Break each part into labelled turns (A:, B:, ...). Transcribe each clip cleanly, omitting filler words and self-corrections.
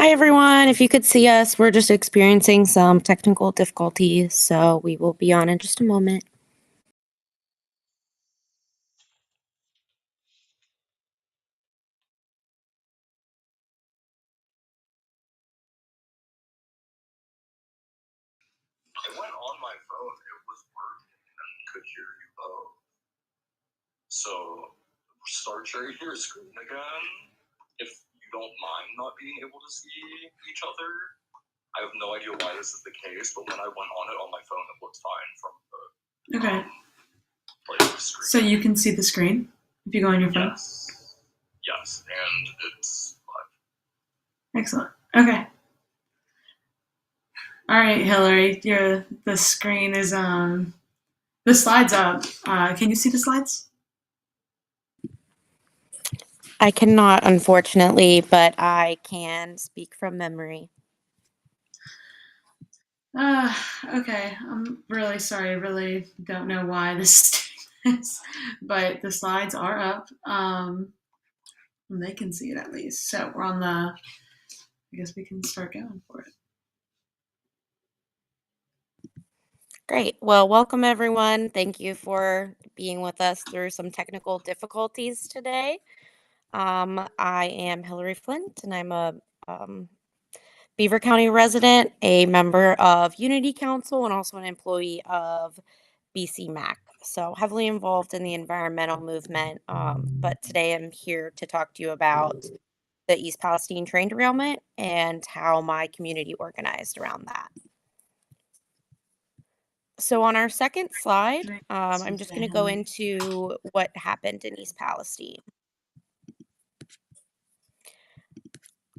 A: Hi, everyone. If you could see us, we're just experiencing some technical difficulties, so we will be on in just a moment.
B: I went on my phone, it was working, and could hear you both. So, start sharing your screen again. If you don't mind not being able to see each other. I have no idea why this is the case, but when I went on it on my phone, it looked fine from the
C: Okay.
B: screen.
C: So you can see the screen if you go on your phone?
B: Yes, and it's live.
C: Excellent. Okay. All right, Hilary, the screen is the slides up. Can you see the slides?
A: I cannot, unfortunately, but I can speak from memory.
C: Okay. I'm really sorry. I really don't know why this is, but the slides are up. They can see it at least. So we're on the. I guess we can start going for it.
A: Great. Well, welcome, everyone. Thank you for being with us through some technical difficulties today. I am Hilary Flint, and I'm a Beaver County resident, a member of Unity Council, and also an employee of BC MAC. So heavily involved in the environmental movement. But today I'm here to talk to you about the East Palestine train derailment and how my community organized around that. So on our second slide, I'm just going to go into what happened in East Palestine.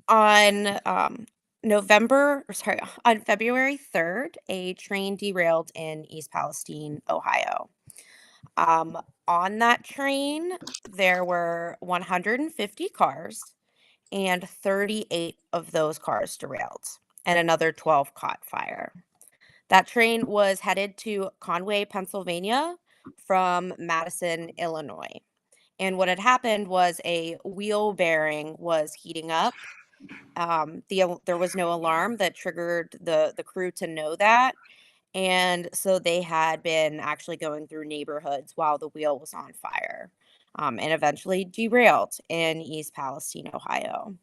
A: On on February 3rd, a train derailed in East Palestine, Ohio. On that train, there were 150 cars, and 38 of those cars derailed, and another 12 caught fire. That train was headed to Conway, Pennsylvania from Madison, Illinois. And what had happened was a wheel bearing was heating up. There was no alarm that triggered the crew to know that. And so they had been actually going through neighborhoods while the wheel was on fire, and eventually derailed in East Palestine, Ohio.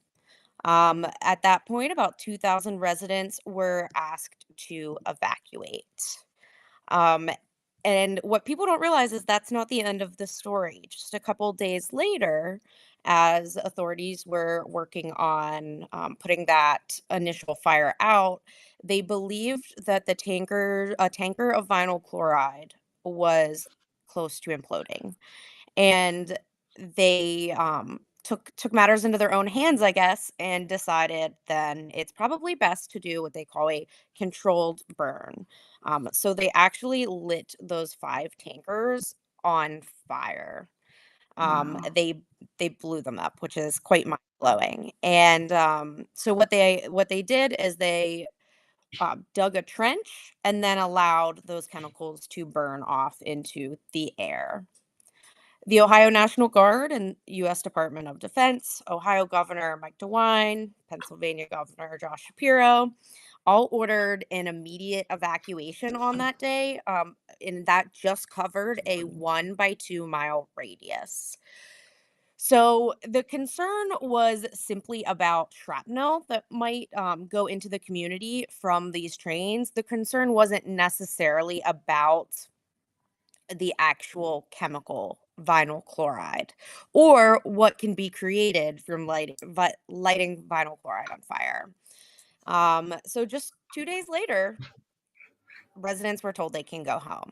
A: At that point, about 2,000 residents were asked to evacuate. Um, and what people don't realize is that's not the end of the story. Just a couple days later, as authorities were working on putting that initial fire out, they believed that a tanker of vinyl chloride, was close to imploding, and they took matters into their own hands, I guess, and decided then it's probably best to do what they call a controlled burn. So they actually lit those 5 tankers on fire.
C: Wow.
A: They blew them up, which is quite mind blowing. And so what they did is they dug a trench and then allowed those chemicals to burn off into the air. The Ohio National Guard and U.S. Department of Defense, Ohio Governor Mike DeWine, Pennsylvania Governor Josh Shapiro, all ordered an immediate evacuation on that day, and that just covered a 1 by 2 mile radius. So the concern was simply about shrapnel that might go into the community from these trains. The concern wasn't necessarily about the actual chemical vinyl chloride or what can be created from lighting vinyl chloride on fire. So just 2 days later, residents were told they can go home.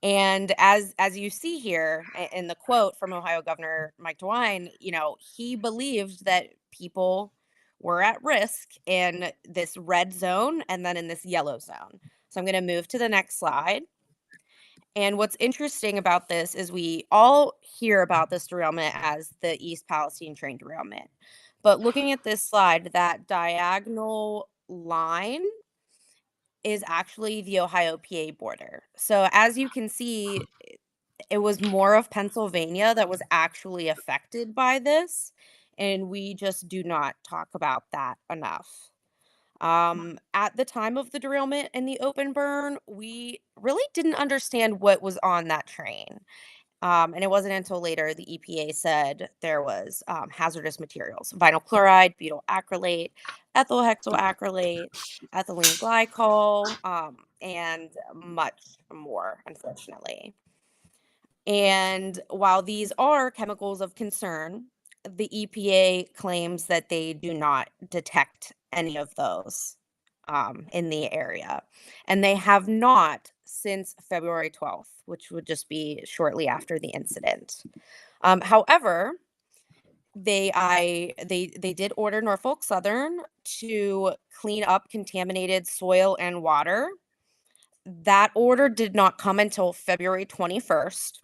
A: And as you see here in the quote from Ohio Governor Mike DeWine, he believed that people were at risk in this red zone and then in this yellow zone. So I'm going to move to the next slide. And what's interesting about this is we all hear about this derailment as the East Palestine train derailment. But looking at this slide, that diagonal line is actually the Ohio PA border. So as you can see, it was more of Pennsylvania that was actually affected by this. and we just do not talk about that enough. At the time of the derailment and the open burn, we really didn't understand what was on that train. And it wasn't until later the EPA said there was hazardous materials: vinyl chloride, butyl acrylate, ethyl hexylacrylate, ethylene glycol, and much more, unfortunately. And while these are chemicals of concern, the EPA claims that they do not detect any of those in the area. And they have not since February 12th, which would just be shortly after the incident. However, they did order Norfolk Southern to clean up contaminated soil and water. That order did not come until February 21st,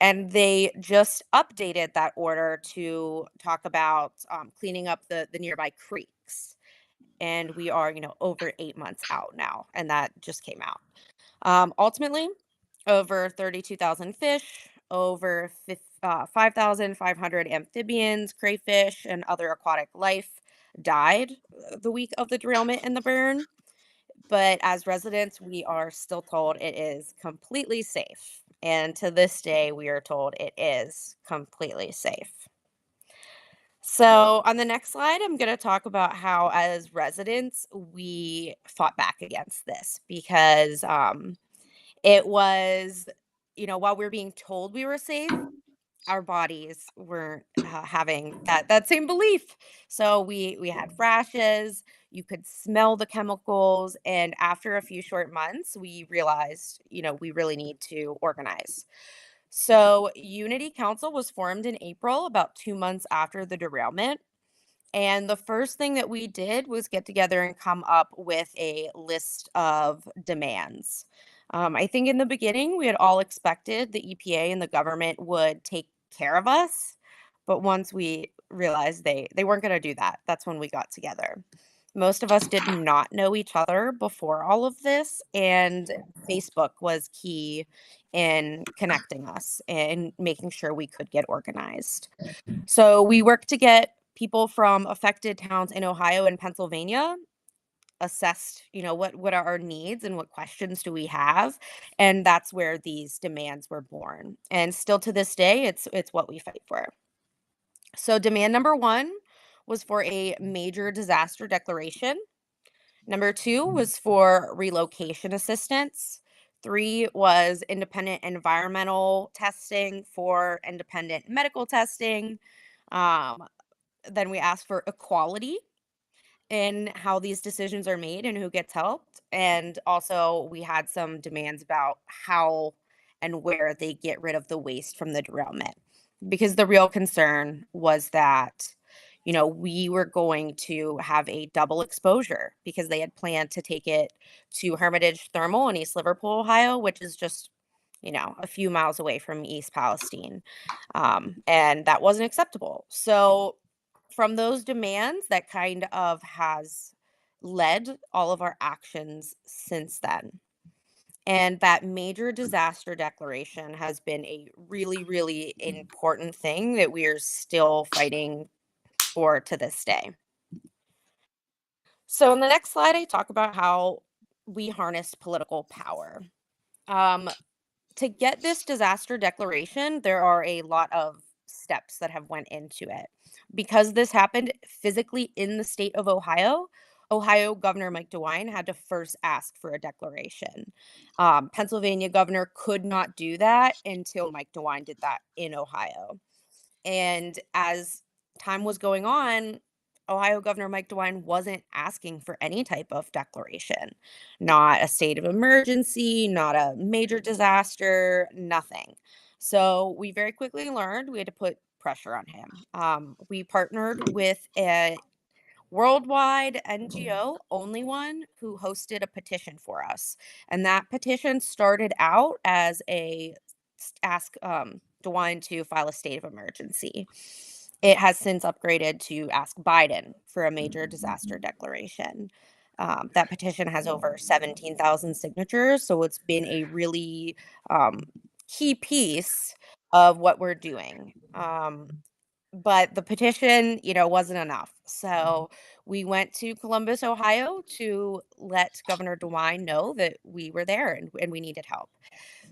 A: and they just updated that order to talk about cleaning up the nearby creeks. And we are, over 8 months out now, and that just came out. Ultimately, over 32,000 fish, over 5,500 amphibians, crayfish, and other aquatic life died the week of the derailment and the burn. But as residents, we are still told it is completely safe. And to this day, we are told it is completely safe. So, on the next slide, I'm going to talk about how, as residents, we fought back against this because it was, while we were being told we were safe, our bodies weren't having that same belief. So we had rashes. You could smell the chemicals, and after a few short months, we realized, we really need to organize. So Unity Council was formed in April, about 2 months after the derailment. And the first thing that we did was get together and come up with a list of demands. I think in the beginning, we had all expected the EPA and the government would take care of us. But once we realized they weren't going to do that, that's when we got together. Most of us did not know each other before all of this, and Facebook was key in connecting us and making sure we could get organized. So we worked to get people from affected towns in Ohio and Pennsylvania assessed, what are our needs and what questions do we have? And that's where these demands were born. And still to this day, it's what we fight for. So demand number 1 was for a major disaster declaration. Number 2 was for relocation assistance. 3 was independent environmental testing for independent medical testing. Um, then we asked for equality in how these decisions are made and who gets helped. And also, we had some demands about how and where they get rid of the waste from the derailment. Because the real concern was that, we were going to have a double exposure because they had planned to take it to Hermitage Thermal in East Liverpool, Ohio, which is just, a few miles away from East Palestine. And that wasn't acceptable. So, from those demands, that kind of has led all of our actions since then. And that major disaster declaration has been a really, really important thing that we are still fighting for to this day. So, in the next slide, I talk about how we harness political power. Um, to get this disaster declaration, there are a lot of steps that have went into it. Because this happened physically in the state of Ohio, Ohio Governor Mike DeWine had to first ask for a declaration. Pennsylvania governor could not do that until Mike DeWine did that in Ohio. And as time was going on, Ohio Governor Mike DeWine wasn't asking for any type of declaration, not a state of emergency, not a major disaster, nothing. So we very quickly learned we had to put pressure on him. We partnered with a worldwide NGO, only one, who hosted a petition for us. And that petition started out as ask DeWine to file a state of emergency. It has since upgraded to ask Biden for a major disaster declaration. That petition has over 17,000 signatures, so it's been a really key piece of what we're doing. but the petition, wasn't enough. So we went to Columbus, Ohio to let Governor DeWine know that we were there and we needed help.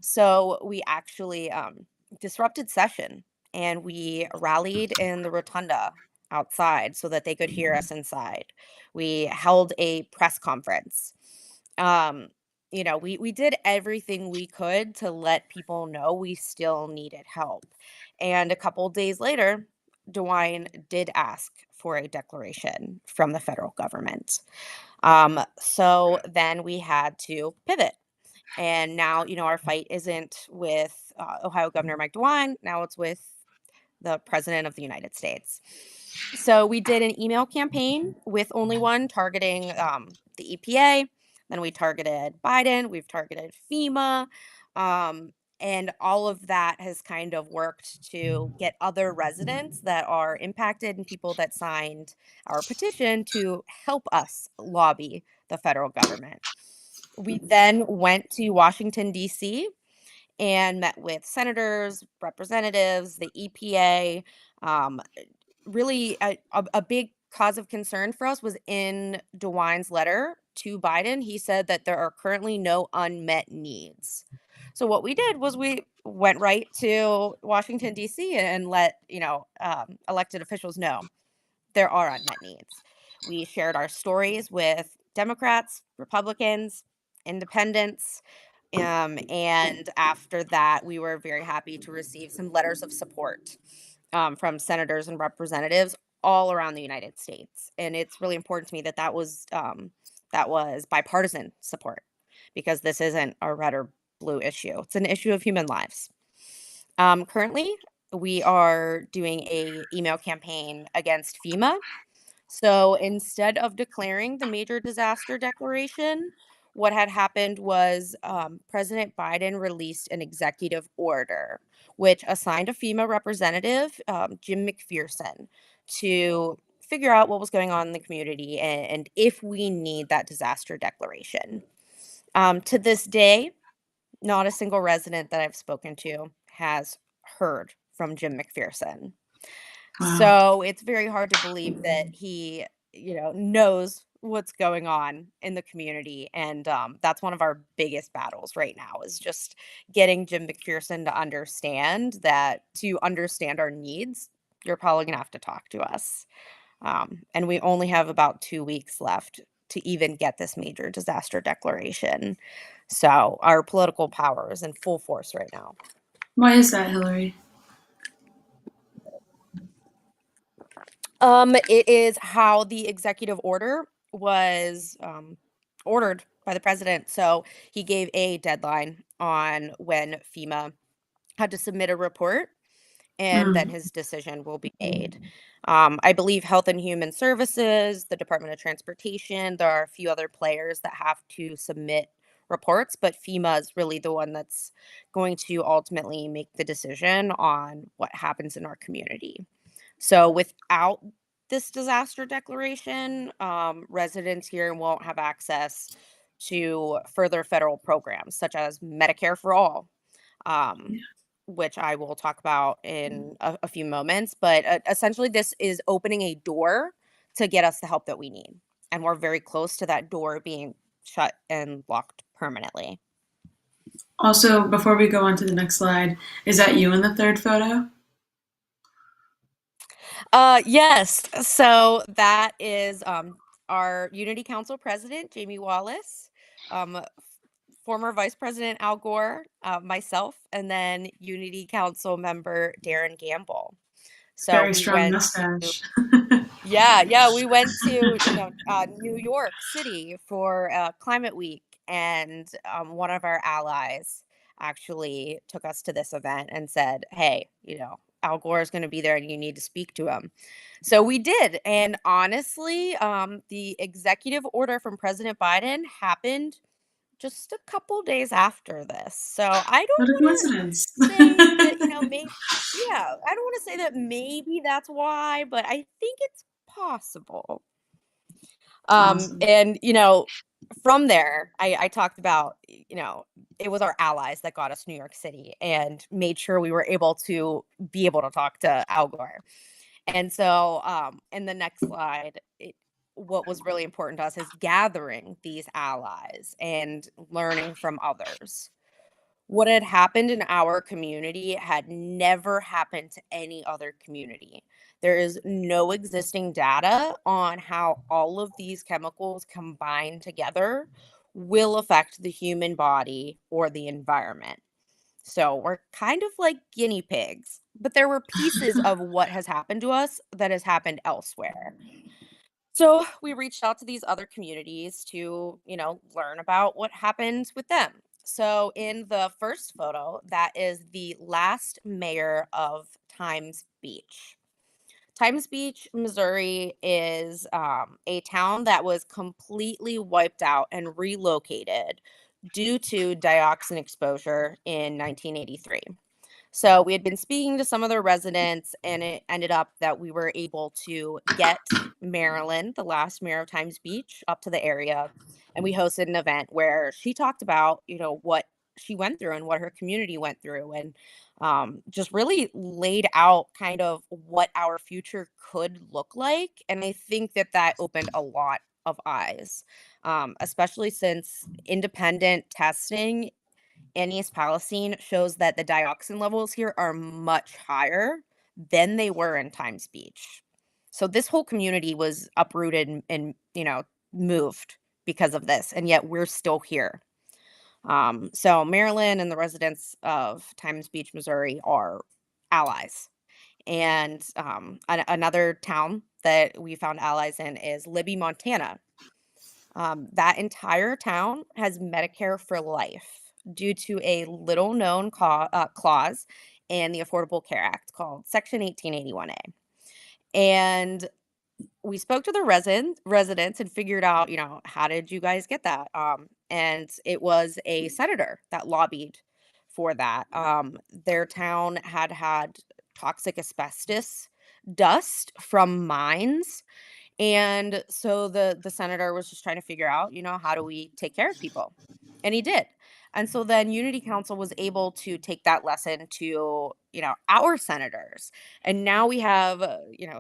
A: So we actually disrupted session and we rallied in the rotunda outside so that they could hear us inside. We held a press conference. Um, we did everything we could to let people know we still needed help. And a couple days later, DeWine did ask for a declaration from the federal government. So then we had to pivot. And now, our fight isn't with Ohio Governor Mike DeWine. Now it's with the President of the United States. So we did an email campaign with Only One targeting the EPA. Then we targeted Biden. We've targeted FEMA. Um, and all of that has kind of worked to get other residents that are impacted and people that signed our petition to help us lobby the federal government. We then went to Washington, D.C., and met with senators, representatives, the EPA. Um, really, a big cause of concern for us was in DeWine's letter to Biden. He said that there are currently no unmet needs. So what we did was we went right to Washington D.C. and let elected officials know there are unmet needs. We shared our stories with Democrats, Republicans, independents, and after that, we were very happy to receive some letters of support from senators and representatives all around the United States. And it's really important to me that that was bipartisan support because this isn't a red or blue issue. It's an issue of human lives. Currently, we are doing a email campaign against FEMA. So instead of declaring the major disaster declaration, what had happened was President Biden released an executive order, which assigned a FEMA representative, Jim McPherson, to figure out what was going on in the community and if we need that disaster declaration. To this day, not a single resident that I've spoken to has heard from Jim McPherson.
C: Wow.
A: So it's very hard to believe that he, knows what's going on in the community. And that's one of our biggest battles right now is just getting Jim McPherson to understand our needs. You're probably going to have to talk to us. And we only have about 2 weeks left to even get this major disaster declaration. So our political power is in full force right now.
C: Why is that, Hillary?
A: It is how the executive order was ordered by the president. So he gave a deadline on when FEMA had to submit a report, and then
C: Mm.
A: his decision will be made. I believe Health and Human Services, the Department of Transportation, there are a few other players that have to submit reports, but FEMA is really the one that's going to ultimately make the decision on what happens in our community. So without this disaster declaration, residents here won't have access to further federal programs such as Medicare for All, um, which I will talk about in a few moments. But essentially, this is opening a door to get us the help that we need. And we're very close to that door being shut and locked permanently.
C: Also, before we go on to the next slide, is that you in the third photo?
A: Yes. So that is our Unity Council president, Jamie Wallace, former Vice President Al Gore, myself, and then Unity Council member Darren Gamble. So
C: Very
A: we
C: strong
A: went to,
C: mustache.
A: yeah, we went to, New York City for Climate Week, and one of our allies actually took us to this event and said, "Hey, Al Gore is going to be there, and you need to speak to him." So we did, and honestly, the executive order from President Biden happened just a couple days after this. So I
C: What
A: don't
C: a
A: want
C: coincidence.
A: to say that, maybe, yeah, I don't want to say that maybe that's why, but I think it's possible.
C: Awesome.
A: And, from there, I talked about, it was our allies that got us New York City and made sure we were able to talk to Al Gore. And so, in the next slide, what was really important to us is gathering these allies and learning from others. What had happened in our community had never happened to any other community. There is no existing data on how all of these chemicals combined together will affect the human body or the environment. So we're kind of like guinea pigs, but there were pieces of what has happened to us that has happened elsewhere. So we reached out to these other communities to, learn about what happened with them. So in the first photo, that is the last mayor of Times Beach. Times Beach, Missouri is a town that was completely wiped out and relocated due to dioxin exposure in 1983. So we had been speaking to some of the residents, and it ended up that we were able to get Marilyn, the last mayor of Times Beach, up to the area. And we hosted an event where she talked about, what she went through and what her community went through, and just really laid out kind of what our future could look like. And I think that that opened a lot of eyes, especially since independent testing in East Palestine shows that the dioxin levels here are much higher than they were in Times Beach. So this whole community was uprooted and moved because of this, and yet we're still here. So Maryland and the residents of Times Beach, Missouri are allies. And another town that we found allies in is Libby, Montana. That entire town has Medicare for life due to a little known clause in the Affordable Care Act called Section 1881A. And we spoke to the residents and figured out, how did you guys get that? And it was a senator that lobbied for that. Their town had toxic asbestos dust from mines, and so the senator was just trying to figure out, how do we take care of people? And he did. And so then Unity Council was able to take that lesson to, our senators. And now we have,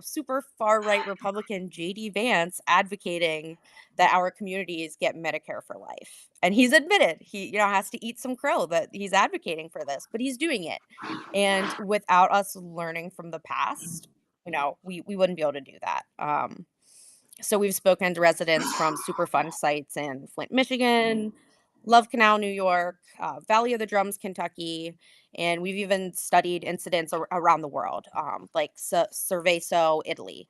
A: super far right Republican JD Vance advocating that our communities get Medicare for life. And he's admitted he, has to eat some crow that he's advocating for this, but he's doing it. And without us learning from the past, we wouldn't be able to do that. So we've spoken to residents from Superfund sites in Flint, Michigan, Love Canal, New York, Valley of the Drums, Kentucky, and we've even studied incidents around the world, like Cerveso, Italy,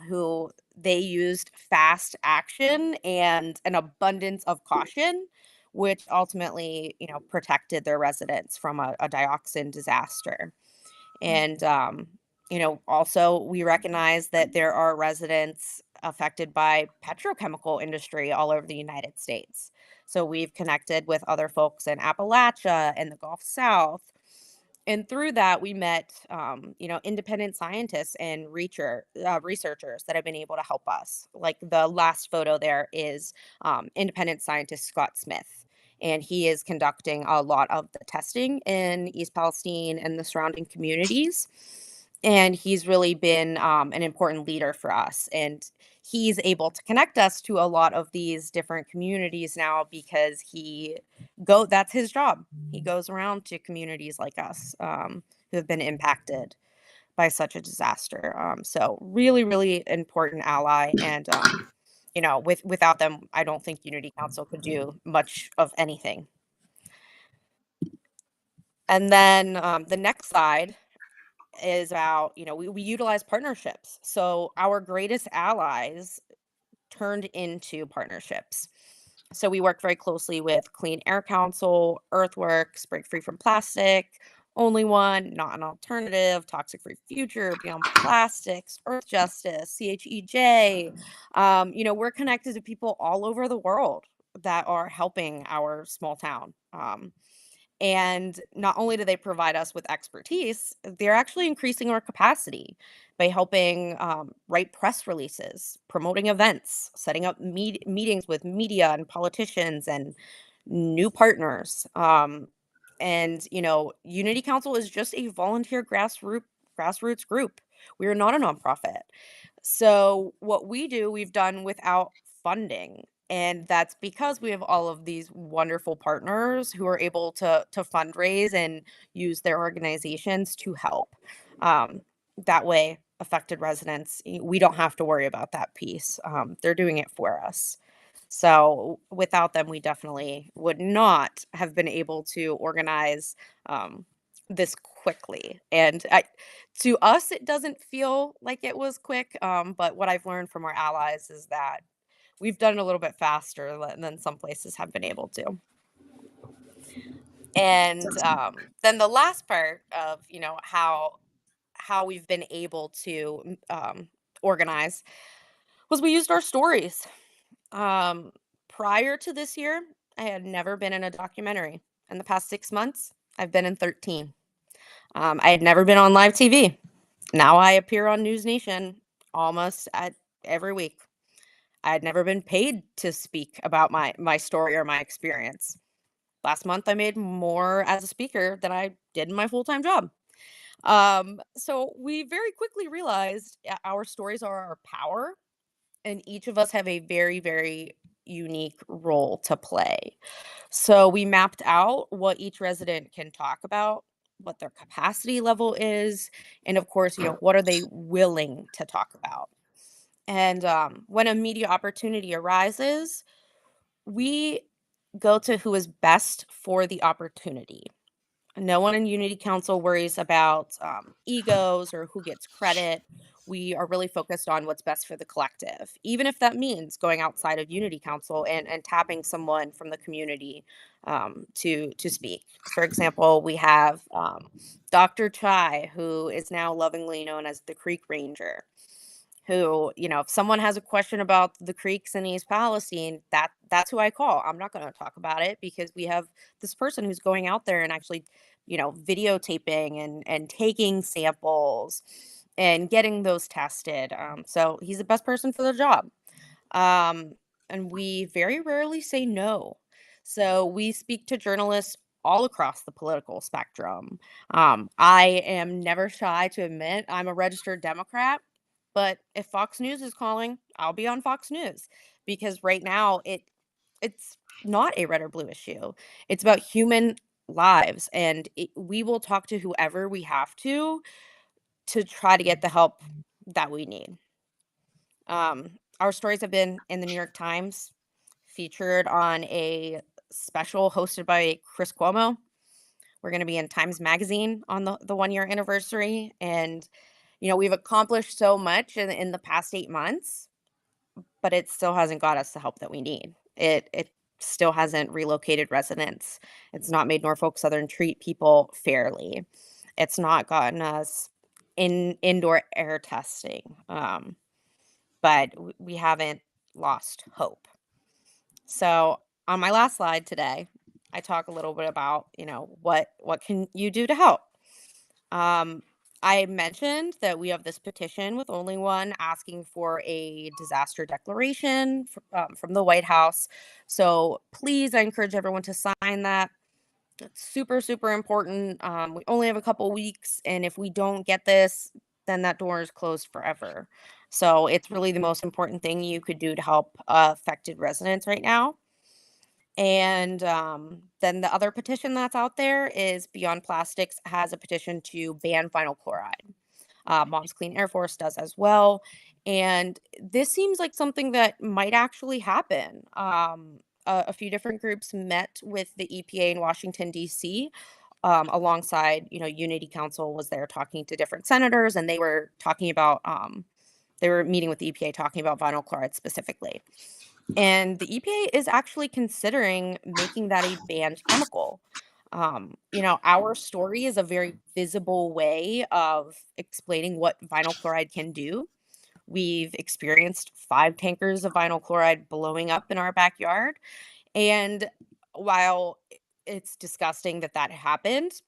A: who they used fast action and an abundance of caution, which ultimately, protected their residents from a dioxin disaster. And, also we recognize that there are residents affected by petrochemical industry all over the United States. So we've connected with other folks in Appalachia and the Gulf South. And through that, we met, independent scientists and researchers that have been able to help us. Like the last photo there is independent scientist Scott Smith, and he is conducting a lot of the testing in East Palestine and the surrounding communities. And he's really been an important leader for us. And he's able to connect us to a lot of these different communities now because that's his job. He goes around to communities like us, who have been impacted by such a disaster. So really, really important ally. And without them, I don't think Unity Council could do much of anything. And then the next slide is about, we utilize partnerships. So our greatest allies turned into partnerships. So we work very closely with Clean Air Council, Earthworks, Break Free from Plastic, Only One, Not an Alternative, Toxic Free Future, Beyond Plastics, Earth Justice, CHEJ. We're connected to people all over the world that are helping our small town. And not only do they provide us with expertise, they're actually increasing our capacity by helping write press releases, promoting events, setting up meetings with media and politicians and new partners. And Unity Council is just a volunteer grassroots group. We are not a nonprofit. So what we do, we've done without funding. And that's because we have all of these wonderful partners who are able to fundraise and use their organizations to help. Um, that way, affected residents, we don't have to worry about that piece. They're doing it for us. So without them, we definitely would not have been able to organize um, this quickly. To us, it doesn't feel like it was quick. But what I've learned from our allies is that we've done it a little bit faster than some places have been able to. And then the last part of how we've been able to organize was we used our stories. Um, Prior to this year, I had never been in a documentary. In the past 6 months, I've been in 13. I had never been on live TV. Now I appear on News Nation almost every week. I had never been paid to speak about my story or my experience. Last month, I made more as a speaker than I did in my full time job. So we very quickly realized our stories are our power, and each of us have a very, very unique role to play. So we mapped out what each resident can talk about, what their capacity level is, and of course, what are they willing to talk about. And when a media opportunity arises, we go to who is best for the opportunity. No one in Unity Council worries about egos or who gets credit. We are really focused on what's best for the collective, even if that means going outside of Unity Council and tapping someone from the community to speak. For example, we have Dr. Chai, who is now lovingly known as the Creek Ranger, who, if someone has a question about the creeks in East Palestine, that's who I call. I'm not going to talk about it because we have this person who's going out there and actually, videotaping and taking samples and getting those tested. So he's the best person for the job. Um, and we very rarely say no. So we speak to journalists all across the political spectrum. I am never shy to admit I'm a registered Democrat, but if Fox News is calling, I'll be on Fox News because right now it's not a red or blue issue. It's about human lives, and we will talk to whoever we have to try to get the help that we need. Our stories have been in the New York Times, featured on a special hosted by Chris Cuomo. We're going to be in Times Magazine on the 1 year anniversary. And, we've accomplished so much in the past 8 months, but it still hasn't got us the help that we need. It still hasn't relocated residents. It's not made Norfolk Southern treat people fairly. It's not gotten us indoor air testing. But we haven't lost hope. So on my last slide today, I talk a little bit about, what can you do to help? Um, I mentioned that we have this petition with only one asking for a disaster declaration from the White House. So please, I encourage everyone to sign that. It's super, super important. We only have a couple weeks, and if we don't get this, then that door is closed forever. So it's really the most important thing you could do to help affected residents right now. And then the other petition that's out there is Beyond Plastics has a petition to ban vinyl chloride. Mom's Clean Air Force does as well. And this seems like something that might actually happen. A few different groups met with the EPA in Washington, D.C. Alongside, Unity Council was there talking to different senators, and they were talking about, they were meeting with the EPA talking about vinyl chloride specifically. And the EPA is actually considering making that a banned chemical. Our story is a very visible way of explaining what vinyl chloride can do. We've experienced 5 tankers of vinyl chloride blowing up in our backyard. And while it's disgusting that happened,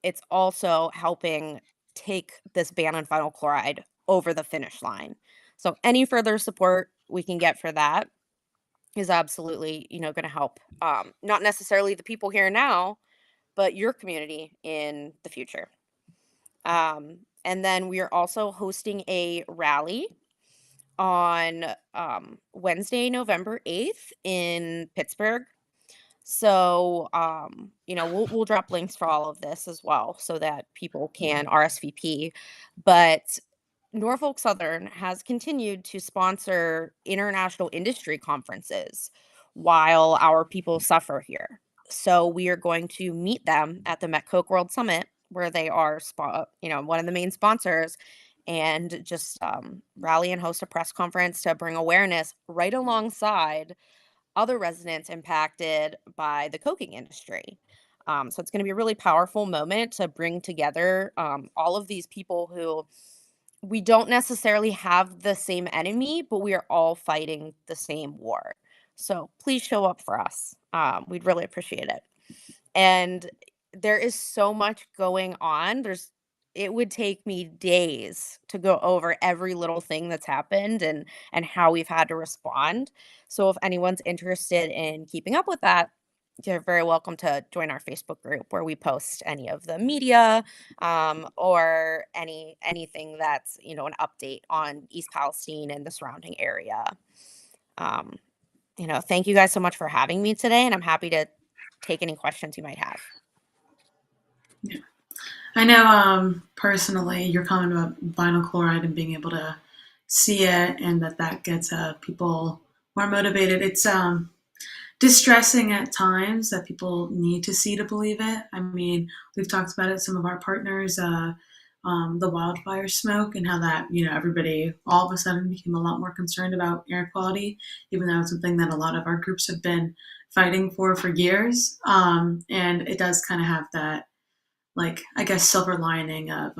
A: it's also helping take this ban on vinyl chloride over the finish line. So any further support we can get for that is absolutely, going to help. Not necessarily the people here now, but your community in the future. And then we are also hosting a rally on Wednesday, November 8th in Pittsburgh. So, we'll drop links for all of this as well so that people can RSVP. But Norfolk Southern has continued to sponsor international industry conferences while our people suffer here. So we are going to meet them at the Met Coke World Summit, where they are, one of the main sponsors, and just rally and host a press conference to bring awareness right alongside other residents impacted by the coking industry. So it's going to be a really powerful moment to bring together all of these people who we don't necessarily have the same enemy, but we are all fighting the same war. So please show up for us. We'd really appreciate it. And there is so much going on. It would take me days to go over every little thing that's happened and how we've had to respond. So if anyone's interested in keeping up with that, you're very welcome to join our Facebook group where we post any of the media or anything that's an update on East Palestine and the surrounding area. Um, thank you guys so much for having me today, and I'm happy to take any questions you might have.
C: Yeah. I know personally your comment about vinyl chloride and being able to see it and that gets people more motivated. It's distressing at times that people need to see to believe it. I mean, we've talked about it, some of our partners, the wildfire smoke and how that, everybody all of a sudden became a lot more concerned about air quality, even though it's something that a lot of our groups have been fighting for years. And it does kind of have that, like, I guess, silver lining of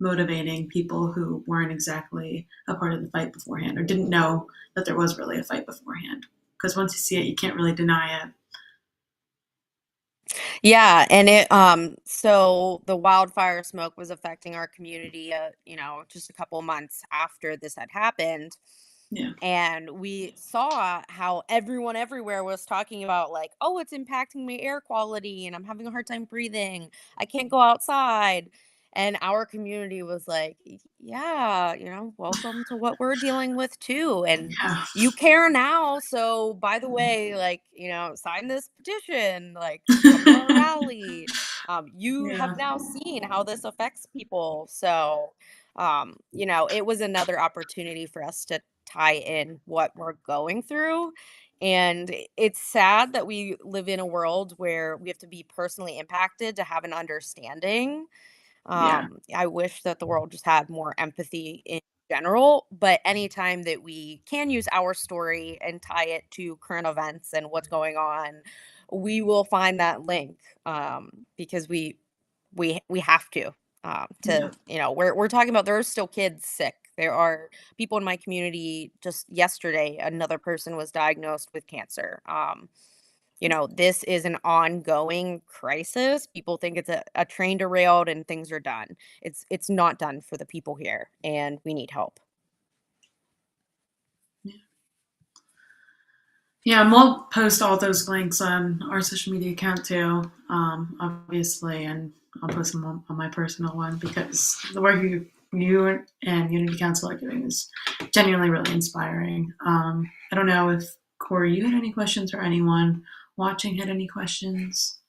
C: motivating people who weren't exactly a part of the fight beforehand or didn't know that there was really a fight beforehand. Because once you see it, you can't really deny it.
A: Yeah, and so the wildfire smoke was affecting our community, just a couple months after this had happened.
C: Yeah.
A: And we saw how everyone everywhere was talking about, like, oh, it's impacting my air quality and I'm having a hard time breathing. I can't go outside. And our community was like, yeah, welcome to what we're dealing with too. And
C: Yeah.
A: you care now. So by the way, like, sign this petition, like come to our rally. You
C: Yeah.
A: have now seen how this affects people. So, it was another opportunity for us to tie in what we're going through. And it's sad that we live in a world where we have to be personally impacted to have an understanding.
C: Yeah.
A: I wish that the world just had more empathy in general, but anytime that we can use our story and tie it to current events and what's going on, we will find that link because we have
C: Yeah.
A: we're talking about there are still kids sick. There are people in my community. Just yesterday another person was diagnosed with cancer. This is an ongoing crisis. People think it's a train derailed and things are done. It's not done for the people here, and we need help.
C: Yeah, and we'll post all those links on our social media account too, obviously, and I'll post them on my personal one because the work you and Unity Council are doing is genuinely really inspiring. I don't know if Corey, you had any questions or anyone watching had any questions.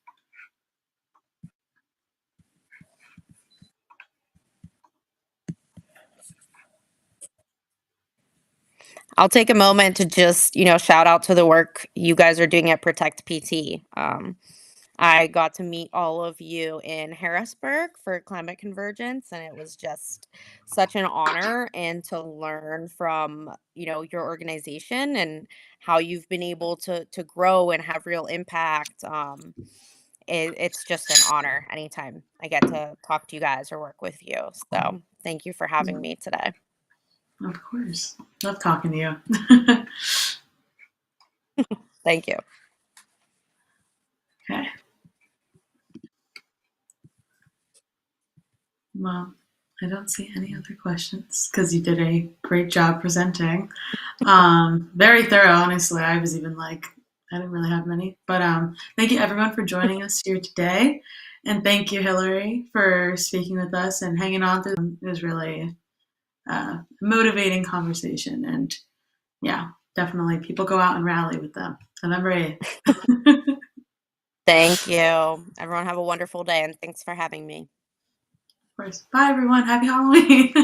A: I'll take a moment to just, shout out to the work you guys are doing at Protect PT. I got to meet all of you in Harrisburg for Climate Convergence, and it was just such an honor and to learn from, your organization and how you've been able to grow and have real impact. It's just an honor anytime I get to talk to you guys or work with you. So thank you for having me today.
C: Of course. Love talking to you.
A: Thank you.
C: Okay. Well, I don't see any other questions because you did a great job presenting. Very thorough, honestly. I was even like, I didn't really have many, but thank you everyone for joining us here today, and thank you Hilary for speaking with us and hanging on through. It was really a motivating conversation, and yeah, definitely people go out and rally with them. November 8th.
A: Thank you. Everyone have a wonderful day, and thanks for having me.
C: Of course. Bye everyone. Happy Halloween.